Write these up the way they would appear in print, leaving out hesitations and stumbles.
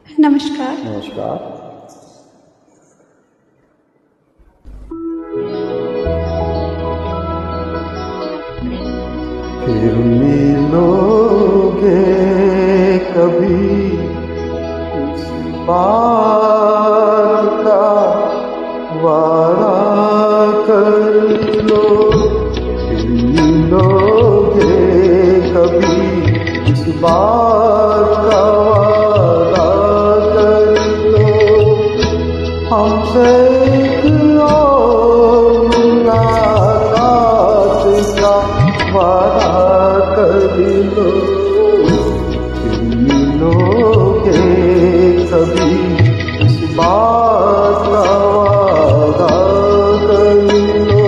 नमस्कार। नमस्कार। फिर मिलोगे कभी इस बात का वादा कर लो। फिर मिलोगे कभी इस बात का वादा कर लो। हमसे एक और मुलाकात का वादा कर लो। फिर मिलोगे कभी इस बात का वादा कर लो।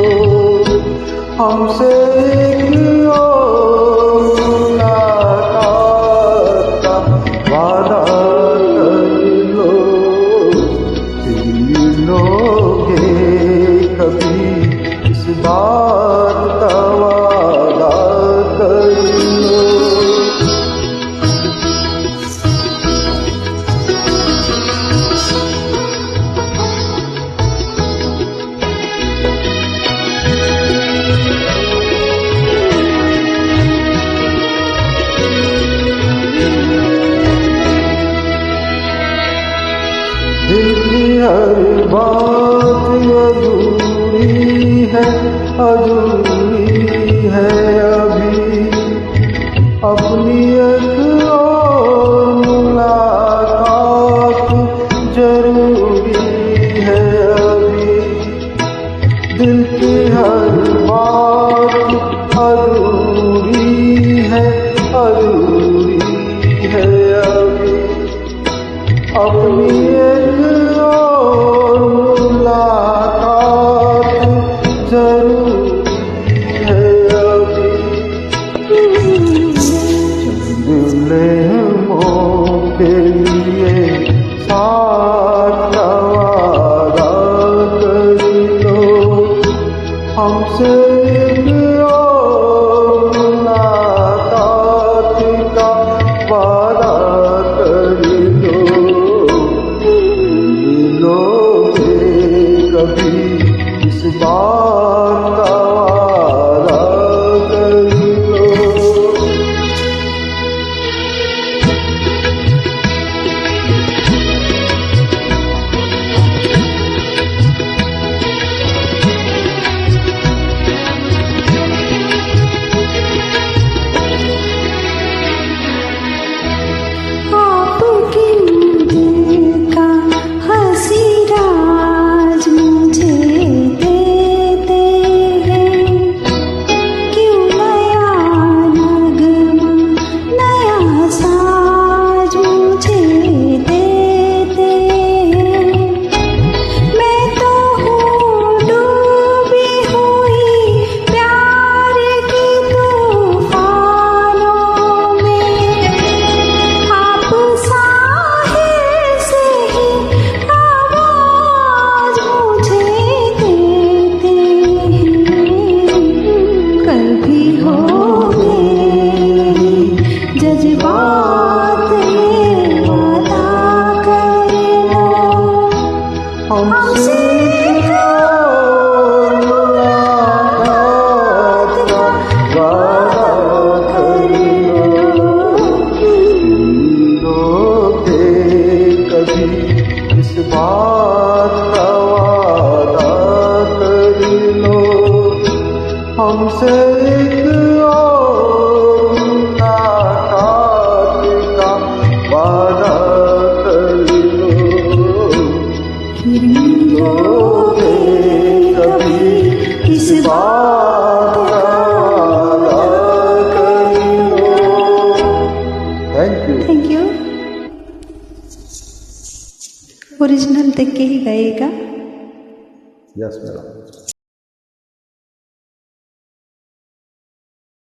हमसे एक और मुलाकात का वादा कर लो। फिर मिलोगे कभी इस बात का वादा कर लो। दिल की हर बात अधूरी है अभी। अपनी एक और मुलाकात जरूरी है अभी। दिल की हर बात अधूरी है अभी। अपनी एक और मुलाकात जरूरी है अभी। चंद लम्हों के लिए साथ का वादा कर लो। हमसे एक और मुलाकात का वादा कर लो। मिलोगे कभी इस बात का वादा कर लो। जज्बात ये वादा कर लो। हमसे मुलाकात का वादा कर लो। मिलोगे कभी इस बात का वादा कर लो। हमसे एक वादा कर लो। फिर मिलोगे कभी इस बात का वादा कर लो। Thank you. ओरिजिनल देख के ही गाइएगा। Yes madam.